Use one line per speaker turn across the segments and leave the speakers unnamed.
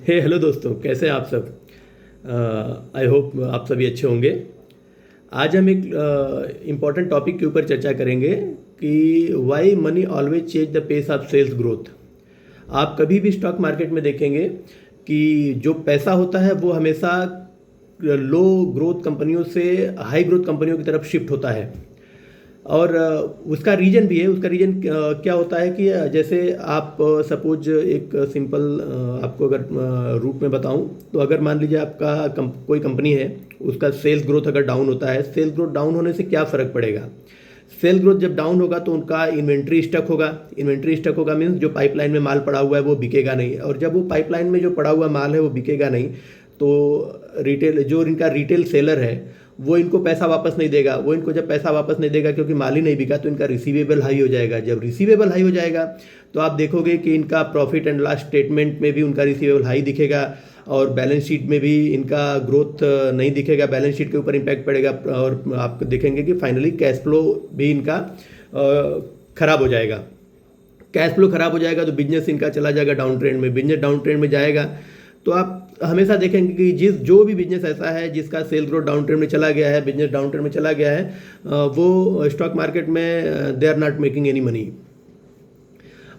Hello दोस्तों, कैसे हैं आप सब। आई होप आप सभी अच्छे होंगे। आज हम एक इम्पॉर्टेंट टॉपिक के ऊपर चर्चा करेंगे कि why money always change the pace of sales growth. आप कभी भी स्टॉक मार्केट में देखेंगे कि जो पैसा होता है वो हमेशा लो ग्रोथ कंपनियों से हाई ग्रोथ कंपनियों की तरफ शिफ्ट होता है। और उसका रीजन भी है। उसका रीजन क्या होता है कि जैसे आप सपोज एक सिंपल आपको अगर रूप में बताऊं, तो अगर मान लीजिए आपका कोई कंपनी है, उसका सेल्स ग्रोथ अगर डाउन होता है, सेल्स ग्रोथ डाउन होने से क्या फ़र्क पड़ेगा। सेल ग्रोथ जब डाउन होगा तो उनका इन्वेंट्री स्टक होगा। इन्वेंट्री स्टक होगा मीन्स जो पाइपलाइन में माल पड़ा हुआ है वो बिकेगा नहीं, और जब वो पाइपलाइन में जो पड़ा हुआ माल है वो बिकेगा नहीं, तो रिटेल जो इनका रिटेल सेलर है वो इनको पैसा वापस नहीं देगा। वो इनको जब पैसा वापस नहीं देगा क्योंकि माल ही नहीं बिका, तो इनका रिसीवेबल हाई हो जाएगा। जब रिसीवेबल हाई हो जाएगा तो आप देखोगे कि इनका प्रॉफिट एंड लॉस स्टेटमेंट में भी उनका रिसीवेबल हाई दिखेगा, और बैलेंस शीट में भी इनका ग्रोथ नहीं दिखेगा, बैलेंस शीट के ऊपर इम्पैक्ट पड़ेगा, और आप देखेंगे कि फाइनली कैश फ्लो भी इनका खराब हो जाएगा। कैश फ्लो खराब हो जाएगा तो बिजनेस इनका चला जाएगा डाउन ट्रेंड में। बिजनेस डाउन ट्रेंड में जाएगा तो आप हमेशा देखेंगे कि जो भी बिजनेस ऐसा है जिसका सेल ग्रोथ डाउन ट्रेंड में चला गया है, बिजनेस डाउन ट्रेंड में चला गया है, वो स्टॉक मार्केट में they are not making any money.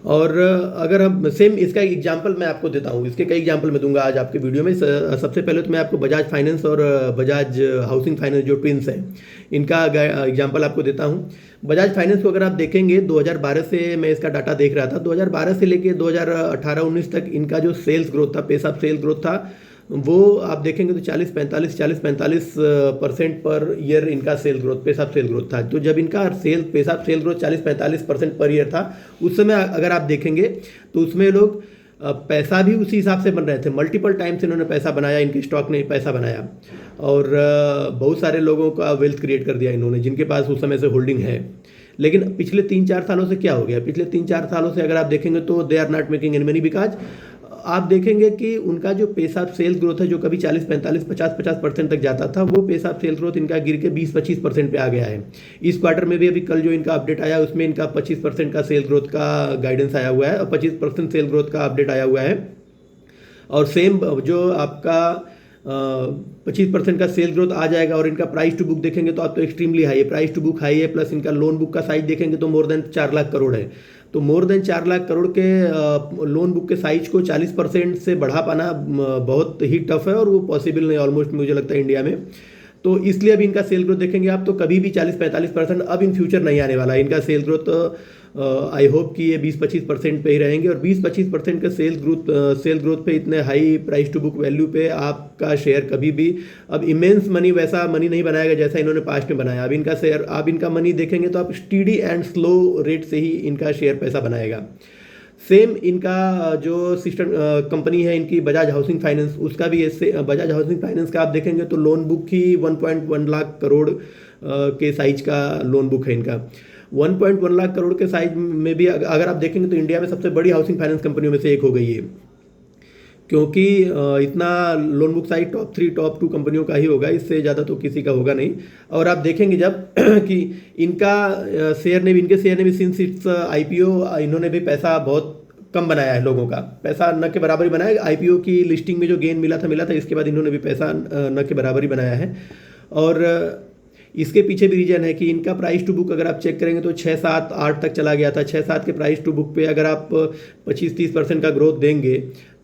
और अगर हम सेम इसका एग्जांपल मैं आपको देता हूँ, इसके कई एग्जांपल मैं दूंगा आज आपके वीडियो में। सबसे पहले तो मैं आपको बजाज फाइनेंस और बजाज हाउसिंग फाइनेंस जो ट्विंस हैं, इनका एग्जांपल आपको देता हूँ। बजाज फाइनेंस को अगर आप देखेंगे 2012 से मैं इसका डाटा देख रहा था, 2012 से लेके 2018-19 तक इनका जो सेल्स ग्रोथ था, पेस ऑफ सेल्स ग्रोथ था, वो आप देखेंगे तो 40-45% पर ईयर इनका sale growth, pace of sale growth था। तो जब इनका pace of sale growth 40-45% per year था, उस समय अगर आप देखेंगे तो उसमें लोग पैसा भी उसी हिसाब से बन रहे थे। मल्टीपल टाइम्स इन्होंने पैसा बनाया, इनके स्टॉक ने पैसा बनाया, और बहुत सारे लोगों का वेल्थ क्रिएट कर दिया इन्होंने, जिनके पास उस समय से होल्डिंग है। लेकिन पिछले 3-4 सालों से क्या हो गया, पिछले 3-4 सालों से अगर आप देखेंगे तो they are not making any money, because आप देखेंगे कि उनका जो पेस ऑफ सेल्स ग्रोथ है, जो कभी 40-45-50-50% तक जाता था, वो पेस ऑफ सेल्स ग्रोथ इनका गिर के 20-25% पे आ गया है। इस क्वार्टर में भी अभी कल जो इनका अपडेट आया उसमें इनका 25% का सेल ग्रोथ का गाइडेंस आया हुआ है, और 25% सेल ग्रोथ का अपडेट आया हुआ है। और सेम जो आपका 25% का सेल ग्रोथ आ जाएगा, और इनका प्राइस टू बुक देखेंगे तो आप तो एक्सट्रीमली हाई है, प्राइस टू बुक हाई है, प्लस इनका लोन बुक का साइज देखेंगे तो मोर देन 4 लाख करोड़ है। तो मोर देन 4 लाख करोड़ के लोन बुक के साइज को 40% से बढ़ा पाना बहुत ही टफ है, और वो पॉसिबल नहीं ऑलमोस्ट, मुझे लगता है इंडिया में। तो इसलिए अभी इनका सेल ग्रोथ देखेंगे आप तो कभी भी 40-45% अब इन फ्यूचर नहीं आने वाला है। इनका सेल ग्रोथ आई होप कि ये 20-25% पे ही रहेंगे, और 20-25% के सेल ग्रोथ पे इतने high price to book value पे आपका शेयर कभी भी अब इमेंस मनी, वैसा मनी नहीं बनाएगा जैसा इन्होंने पास्ट में बनाया। अब इनका शेयर, आप इनका मनी देखेंगे तो आप स्टीडी एंड स्लो रेट से ही इनका शेयर पैसा बनाएगा। सेम इनका जो सिस्टम कंपनी है इनकी बजाज हाउसिंग फाइनेंस, उसका भी ऐसे बजाज हाउसिंग फाइनेंस का आप देखेंगे तो लोन बुक ही 1.1 लाख करोड़ के साइज का लोन बुक है इनका। 1.1 लाख करोड़ के साइज में भी अगर आप देखेंगे तो इंडिया में सबसे बड़ी हाउसिंग फाइनेंस कंपनियों में से एक हो गई है, क्योंकि इतना loan book size top 3 top 2 कंपनियों का ही होगा, इससे ज़्यादा तो किसी का होगा नहीं। और आप देखेंगे जब कि इनका इनके शेयर ने भी सिंस इट्स IPO इन्होंने भी पैसा बहुत कम बनाया है, लोगों का पैसा न के बराबर ही बनाया। IPO की लिस्टिंग में जो गेन मिला था, इसके बाद इन्होंने भी पैसा न के बराबर ही बनाया है। और इसके पीछे भी रीजन है कि इनका प्राइस टू बुक अगर आप चेक करेंगे तो 6-7-8 तक चला गया था। 6-7 के प्राइस टू बुक पे अगर आप 25-30% का ग्रोथ देंगे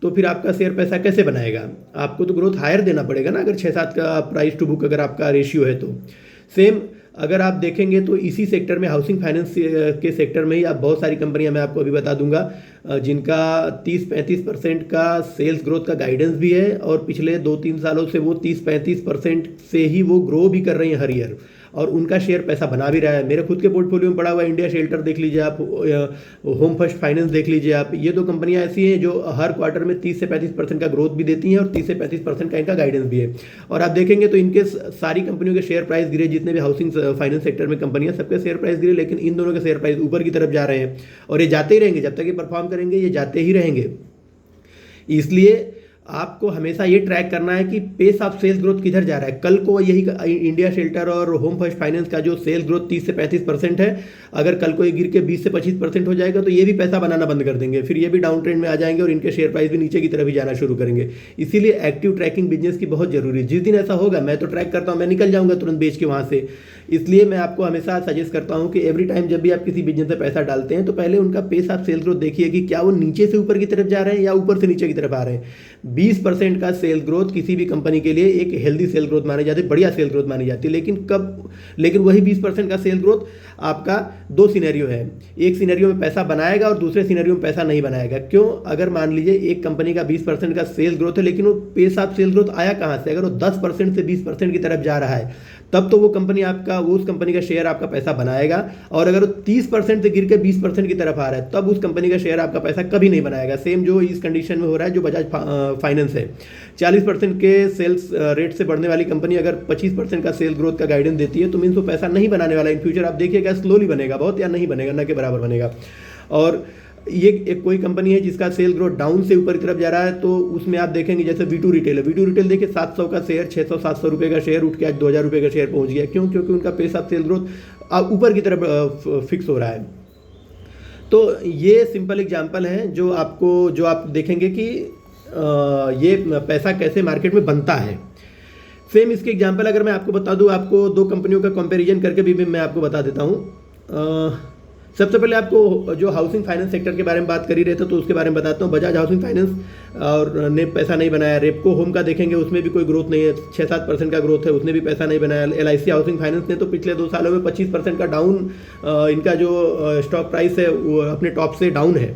तो फिर आपका शेयर पैसा कैसे बनाएगा। आपको तो ग्रोथ हायर देना पड़ेगा ना, अगर 6-7 का प्राइस टू बुक अगर आपका रेशियो है तो। सेम अगर आप देखेंगे तो इसी सेक्टर में, हाउसिंग फाइनेंस के सेक्टर में ही आप बहुत सारी कंपनियां मैं आपको अभी बता दूंगा जिनका 30-35% का सेल्स ग्रोथ का गाइडेंस भी है, और पिछले 2-3 सालों से वो 30-35% से ही वो ग्रो भी कर रही हैं हर ईयर, और उनका शेयर पैसा बना भी रहा है। मेरे खुद के पोर्टफोलियो में पड़ा हुआ इंडिया शेल्टर देख लीजिए आप, होम फर्स्ट फाइनेंस देख लीजिए आप। ये दो कंपनियां ऐसी हैं जो हर क्वार्टर में 30-35% का ग्रोथ भी देती हैं, और 30-35% का इनका गाइडेंस भी है। और आप देखेंगे तो इनके सारी कंपनियों के शेयर प्राइस गिरे, जितने भी हाउसिंग फाइनेंस सेक्टर में कंपनियां, सबके शेयर प्राइस गिरे, लेकिन इन दोनों के शेयर प्राइस ऊपर की तरफ जा रहे हैं, और ये जाते ही रहेंगे जब तक ये परफॉर्म करेंगे, ये जाते ही रहेंगे। इसलिए आपको हमेशा ये ट्रैक करना है कि पेस ऑफ सेल्स ग्रोथ किधर जा रहा है। कल को यही इंडिया शेल्टर और होम फर्स्ट फाइनेंस का जो सेल्स ग्रोथ 30 से 35% है, अगर कल को ये गिर के 20 से 25% हो जाएगा तो ये भी पैसा बनाना बंद कर देंगे, फिर ये भी डाउन ट्रेंड में आ जाएंगे और इनके शेयर प्राइस भी नीचे की तरफ ही जाना शुरू करेंगे। इसीलिए एक्टिव ट्रैकिंग बिजनेस की बहुत जरूरी है। जिस दिन ऐसा होगा, मैं तो ट्रैक करता हूँ, मैं निकल जाऊँगा तुरंत बेच के वहाँ से। इसलिए मैं आपको हमेशा सजेस्ट करता हूँ कि एवरी टाइम जब भी आप किसी बिजनेस में पैसा डालते हैं तो पहले उनका पेस ऑफ सेल ग्रोथ देखिए कि क्या वो नीचे से ऊपर की तरफ जा रहे हैं या ऊपर से नीचे की तरफ आ रहे हैं। 20% का सेल ग्रोथ किसी भी कंपनी के लिए एक हेल्दी सेल ग्रोथ मानी जाती है, बढ़िया सेल ग्रोथ मानी जाती है। लेकिन वही 20% का सेल ग्रोथ आपका दो सिनेरियो है, एक सिनेरियो में पैसा बनाएगा और दूसरे सिनेरियो में पैसा नहीं बनाएगा। क्यों? अगर मान लीजिए एक कंपनी का 20% का सेल ग्रोथ है, लेकिन वो पेस ऑफ सेल ग्रोथ आया कहाँ से? अगर वो 10% से 20% की तरफ जा रहा है तब तो वो कंपनी आपका, वो उस कंपनी का शेयर आपका पैसा बनाएगा। और अगर वो 30% से गिर के 20% की तरफ आ रहा है तब उस कंपनी का शेयर आपका पैसा कभी नहीं बनाएगा। सेम जो इस कंडीशन में हो रहा है जो बजाज फाइनेंस है, 40% के सेल्स रेट से बढ़ने वाली कंपनी अगर 25% का सेल ग्रोथ का गाइडेंस देती है तो मीन्स वो पैसा नहीं बनाने वाला। इन फ्यूचर आप देखिएगा स्लोली बनेगा बहुत, या नहीं बनेगा, न के बराबर बनेगा। और ये एक कोई कंपनी है जिसका सेल ग्रोथ डाउन से ऊपर की तरफ जा रहा है तो उसमें आप देखेंगे जैसे V2 रिटेल है। V2 रिटेल देखिए 700 का शेयर, 600-700 रुपये का शेयर उठ के आज 2000 रुपये का शेयर पहुंच गया। क्यों? क्योंकि उनका पेस ऑफ सेल ग्रोथ ऊपर की तरफ फिक्स हो रहा है। तो ये सिंपल एग्जाम्पल है जो आप देखेंगे कि ये पैसा कैसे मार्केट में बनता है। सेम इसके एग्जाम्पल अगर मैं आपको बता दूं, आपको दो कंपनियों का कंपैरिजन करके भी मैं आपको बता देता हूं। सबसे पहले आपको जो हाउसिंग फाइनेंस सेक्टर के बारे में बात कर ही रहे थे तो उसके बारे में बताता हूँ। बजाज हाउसिंग फाइनेंस और ने पैसा नहीं बनाया। रेपको होम का देखेंगे उसमें भी कोई ग्रोथ नहीं है, 6-7% का ग्रोथ है, उसने भी पैसा नहीं बनाया। LIC हाउसिंग फाइनेंस ने तो पिछले 2 सालों में 25% का डाउन, इनका जो स्टॉक प्राइस है वो अपने टॉप से डाउन है,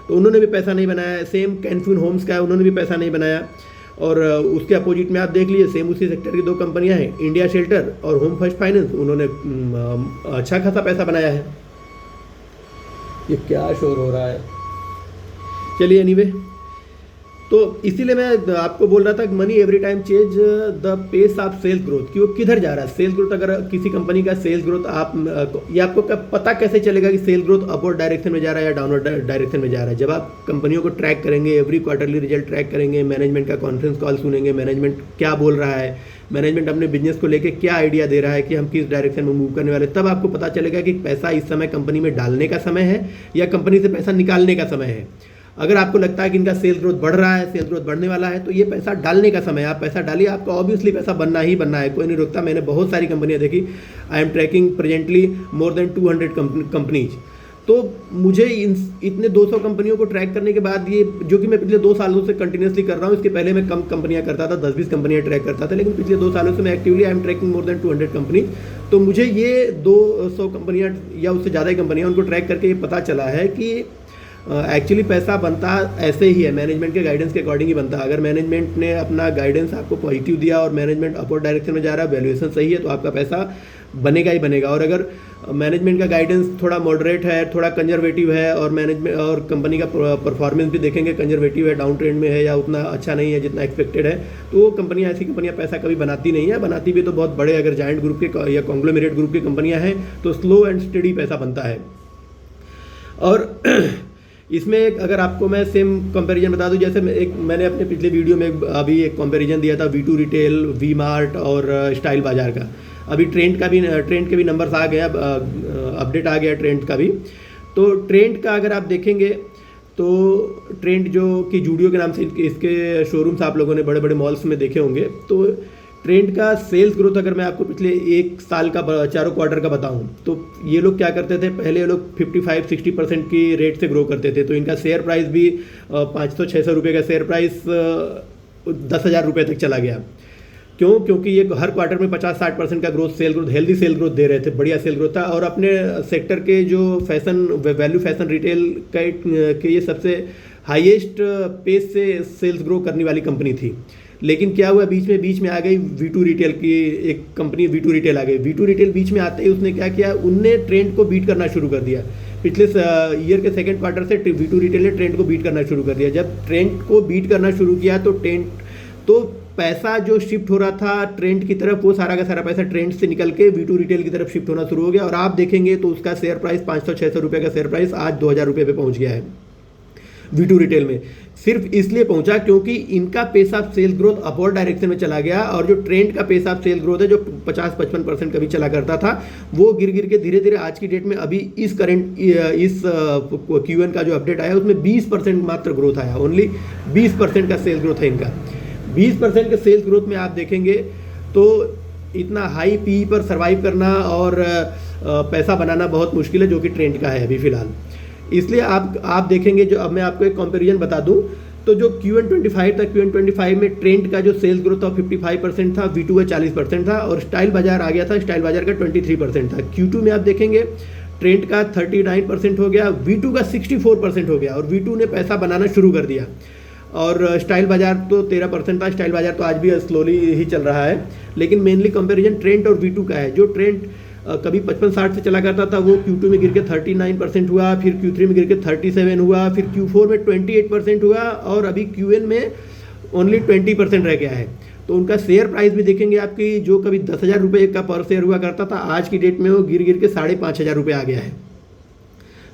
तो उन्होंने भी पैसा नहीं बनाया। सेम कैन फिन होम्स का है, उन्होंने भी पैसा नहीं बनाया। और उसके अपोजिट में आप देख लीजिए सेम उसी सेक्टर की दो कंपनियां हैं, इंडिया शेल्टर और होम फर्स्ट फाइनेंस, उन्होंने अच्छा खासा पैसा बनाया है। ये क्या शोर हो रहा है? चलिए एनीवे, तो इसीलिए मैं आपको बोल रहा था कि money every time change the pace of sales growth, कि वो किधर जा रहा है। सेल्स ग्रोथ, अगर किसी कंपनी का सेल्स ग्रोथ ये आपको पता कैसे चलेगा कि सेल ग्रोथ अपवर्ड डायरेक्शन में जा रहा है या डाउनवर्ड डायरेक्शन में जा रहा है? जब आप कंपनियों को ट्रैक करेंगे, एवरी क्वार्टरली रिजल्ट ट्रैक करेंगे, मैनेजमेंट का कॉन्फ्रेंस कॉल सुनेंगे, मैनेजमेंट क्या बोल रहा है, मैनेजमेंट अपने बिजनेस को लेके क्या आइडिया दे रहा है कि हम किस डायरेक्शन में मूव करने वाले, तब आपको पता चलेगा कि पैसा इस समय कंपनी में डालने का समय है या कंपनी से पैसा निकालने का समय है। अगर आपको लगता है कि इनका सेल ग्रोथ बढ़ रहा है, सेल ग्रोथ बढ़ने वाला है, तो ये पैसा डालने का समय है। आप पैसा डालिए, आपको ऑब्वियसली पैसा बनना ही बनना है, कोई नहीं रोकता। मैंने बहुत सारी कंपनियां देखी, I am tracking presently more than 200 companies. तो मुझे इतने 200 कंपनियों को ट्रैक करने के बाद, ये जो कि मैं पिछले 2 सालों से कंटिन्यूसली कर रहा हूँ, इसके पहले मैं कम कंपनियां करता था, 10-20 कंपनियां ट्रैक करता था, लेकिन पिछले 2 सालों से मैं actively I am tracking more than 200 company. तो मुझे ये 200 कंपनियां या उससे ज़्यादा ही कंपनियां, उनको ट्रैक करके ये पता चला है कि एक्चुअली पैसा बनता ऐसे ही है, मैनेजमेंट के गाइडेंस के अकॉर्डिंग ही बनता है। अगर मैनेजमेंट ने अपना गाइडेंस आपको पॉजिटिव दिया और मैनेजमेंट अपवर्ड डायरेक्शन में जा रहा है, वैल्यूएशन सही है, तो आपका पैसा बनेगा ही बनेगा। और अगर मैनेजमेंट का गाइडेंस थोड़ा मॉडरेट है, थोड़ा कंजर्वेटिव है, और मैनेजमेंट और कंपनी का परफॉर्मेंस भी देखेंगे कंजर्वेटिव है, डाउन ट्रेंड में है या उतना अच्छा नहीं है जितना एक्सपेक्टेड है, तो वो कंपनियां, ऐसी कंपनियां पैसा कभी बनाती नहीं है। बनाती भी तो बहुत बड़े, अगर जायंट ग्रुप के या कॉन्ग्लोमेरेट ग्रुप की कंपनियां हैं तो स्लो एंड स्टडी पैसा बनता है। और इसमें एक, अगर आपको मैं सेम कंपैरिजन बता दूं, जैसे मैंने अपने पिछले वीडियो में अभी एक कंपैरिजन दिया था V2 रिटेल, वी मार्ट और स्टाइल बाजार का। अभी ट्रेंड के भी नंबर्स आ गया, अपडेट आ गया ट्रेंड का भी। तो ट्रेंड का अगर आप देखेंगे तो ट्रेंड जो कि जूडियो के नाम से इसके शोरूम्स आप लोगों ने बड़े बड़े मॉल्स में देखे होंगे, तो ट्रेंड का सेल्स ग्रोथ अगर मैं आपको पिछले 1 साल का, चारों क्वार्टर का बताऊं, तो ये लोग क्या करते थे, पहले ये लोग 55-60% की रेट से ग्रो करते थे। तो इनका शेयर प्राइस भी 500-600 रुपये का शेयर प्राइस 10,000 रुपये तक चला गया। क्यों? क्योंकि ये हर क्वार्टर में 50-60% का growth, sale growth, healthy sale growth दे रहे थे, बढ़िया सेल ग्रोथ था। और अपने सेक्टर के जो वैल्यू फैशन रिटेल के ये सबसे हाईएस्ट पेस से सेल्स ग्रो करने वाली कंपनी थी। लेकिन क्या हुआ, बीच में आ गई V2 रिटेल की एक कंपनी, V2 रिटेल आ गई। V2 रिटेल बीच में आते ही उसने क्या किया, उनने ट्रेंड को बीट करना शुरू कर दिया। पिछले ईयर के सेकंड क्वार्टर से V2 रिटेल ने ट्रेंड को बीट करना शुरू कर दिया। जब ट्रेंड को बीट करना शुरू किया तो पैसा जो शिफ्ट हो रहा था ट्रेंड की तरफ, वो सारा का सारा पैसा ट्रेंड से निकल के V2 रिटेल की तरफ शिफ्ट होना शुरू हो गया। और आप देखेंगे तो उसका शेयर प्राइस 500-600 रुपये का शेयर प्राइस आज 2000 रुपये पे पहुँच गया है। V2 रिटेल में। सिर्फ इसलिए पहुंचा क्योंकि इनका pace of sale growth upward direction में चला गया, और जो ट्रेंड का पेस ऑफ सेल ग्रोथ है जो 50-55% कभी चला करता था, वो गिर गिर के धीरे धीरे आज की डेट में अभी इस Q1 का जो अपडेट आया उसमें 20% मात्र ग्रोथ आया। ओनली 20% का सेल ग्रोथ है इनका। 20% के सेल्स ग्रोथ में आप देखेंगे तो इतना हाई पी पर सर्वाइव करना और पैसा बनाना बहुत मुश्किल है, जो कि ट्रेंड का है अभी फिलहाल। इसलिए आप देखेंगे, जो अब मैं आपको एक कंपैरिजन बता दूं, तो जो Q125 था, Q125 में ट्रेंड का जो सेल्स ग्रोथ था 55% था, V2 का 40% था, और स्टाइल बाजार आ गया था, स्टाइल बाजार का 23% था। Q2 में आप देखेंगे ट्रेंड का 39% हो गया, V2 का 64% हो गया, और V2 ने पैसा बनाना शुरू कर दिया। और स्टाइल बाजार तो 13% था, स्टाइल बाजार तो आज भी स्लोली ही चल रहा है, लेकिन मेनली कंपैरिजन ट्रेंड और V2 का है। जो ट्रेंड कभी 55-60 से चला करता था, वो Q2 में गिर के 39% हुआ, फिर Q3 में गिर के 37 हुआ, फिर Q4 में 28% हुआ, और अभी Q1 में ओनली 20% रह गया है। तो उनका शेयर प्राइस भी देखेंगे आपकी, जो कभी 10,000 रुपये का पर शेयर हुआ करता था, आज की डेट में वो गिर गिर के 5,500 रुपये आ गया है।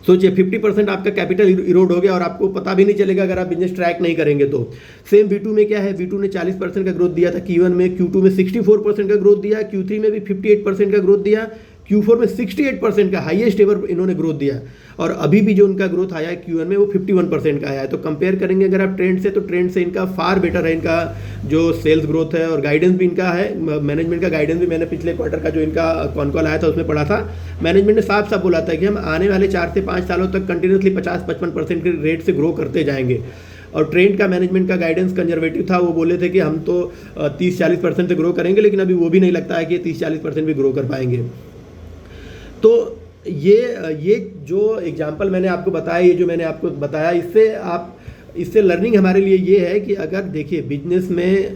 सोचिए 50% आपका कैपिटल इरोड हो गया, और आपको पता भी नहीं चलेगा अगर आप बिजनेस ट्रैक नहीं करेंगे तो। सेम V2 में क्या है, V2 ने 40% का ग्रोथ दिया था Q1 में, Q2 में 64% का ग्रोथ दिया, Q3 में भी 58% का ग्रोथ दिया, Q4 में 68% का हाईएस्ट एवर इन्होंने ग्रोथ दिया, और अभी भी जो उनका ग्रोथ आया है Q1 में वो 51% का आया है। तो कंपेयर करेंगे अगर आप ट्रेंड से, तो ट्रेंड से इनका फार बेटर है इनका जो सेल्स ग्रोथ है, और गाइडेंस भी इनका है। मैनेजमेंट का गाइडेंस भी मैंने पिछले क्वार्टर का जो इनका कॉन कॉल आया था उसमें पढ़ा था। मैनेजमेंट ने साफ साफ बोला था कि हम आने वाले 4 से 5 सालों तक कंटिन्यूसली 50-55% के रेट से ग्रो करते जाएंगे। और ट्रेंड का मैनेजमेंट का गाइडेंस कंजर्वेटिव था, वो बोले थे कि हम तो 30-40% से ग्रो करेंगे, लेकिन अभी वो भी नहीं लगता है कि 30-40% भी ग्रो कर पाएंगे। तो ये जो एग्जाम्पल मैंने आपको बताया, ये जो मैंने आपको बताया, इससे लर्निंग हमारे लिए ये है कि अगर देखिए बिजनेस में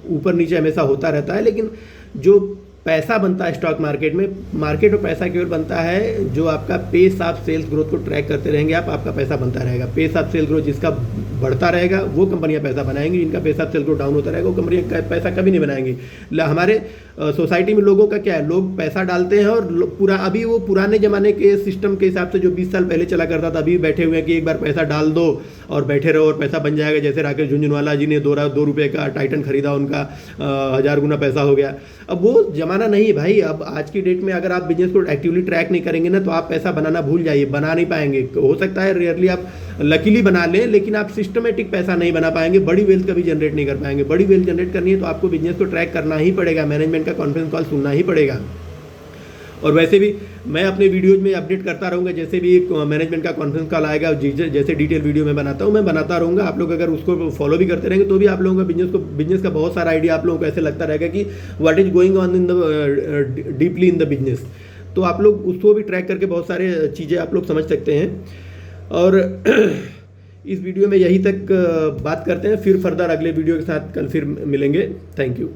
ऊपर नीचे हमेशा होता रहता है, लेकिन जो पैसा बनता है स्टॉक मार्केट में, मार्केट में पैसा केवल बनता है जो आपका पेस ऑफ सेल्स ग्रोथ को ट्रैक करते रहेंगे आपका पैसा बनता रहेगा। पेस ऑफ सेल्स ग्रोथ जिसका बढ़ता रहेगा वो कंपनियां पैसा बनाएंगी, जिनका pace of sales growth down होता रहेगा वो कंपनियां पैसा कभी नहीं बनाएंगी। हमारे सोसाइटी में लोगों का क्या है, लोग पैसा डालते हैं और अभी वो पुराने ज़माने के सिस्टम के हिसाब से जो 20 साल पहले चला करता था, अभी बैठे हुए हैं कि एक बार पैसा डाल दो और बैठे रहो और पैसा बन जाएगा। जैसे राकेश झुंझुनवाला जी ने 2 रुपये का टाइटन खरीदा, उनका 1000 गुना पैसा हो गया। अब वो ज़माना नहीं है भाई। अब आज की डेट में अगर आप बिजनेस को एक्टिवली ट्रैक नहीं करेंगे ना, तो आप पैसा बनाना भूल जाइए, बना नहीं पाएंगे। हो सकता है रेयरली आप लकीली बना लें, लेकिन आप सिस्टमेटिक पैसा नहीं बना पाएंगे, बड़ी वेल्थ कभी जनरेट नहीं कर पाएंगे। बड़ी वेल्थ जनरेट करनी है तो आपको बिजनेस को ट्रैक करना ही पड़ेगा, मैनेजमेंट का कॉन्फ्रेंस कॉल सुनना ही पड़ेगा। और वैसे भी मैं अपने वीडियोज में अपडेट करता रहूँगा, जैसे भी एक मैनेजमेंट का कॉन्फ्रेंस कॉल आएगा, जैसे डिटेल वीडियो में बनाता हूँ, मैं बनाता रहूँगा। आप लोग अगर उसको फॉलो भी करते रहेंगे तो भी आप लोगों का बिजनेस का बहुत सारा आइडिया आप लोगों को ऐसे लगता रहेगा कि what is going on in the deeply in the business. तो आप लोग उसको भी ट्रैक करके बहुत सारे चीज़ें आप लोग समझ सकते हैं। और इस वीडियो में यही तक बात करते हैं, फिर फर्दर अगले वीडियो के साथ कल फिर मिलेंगे। Thank you.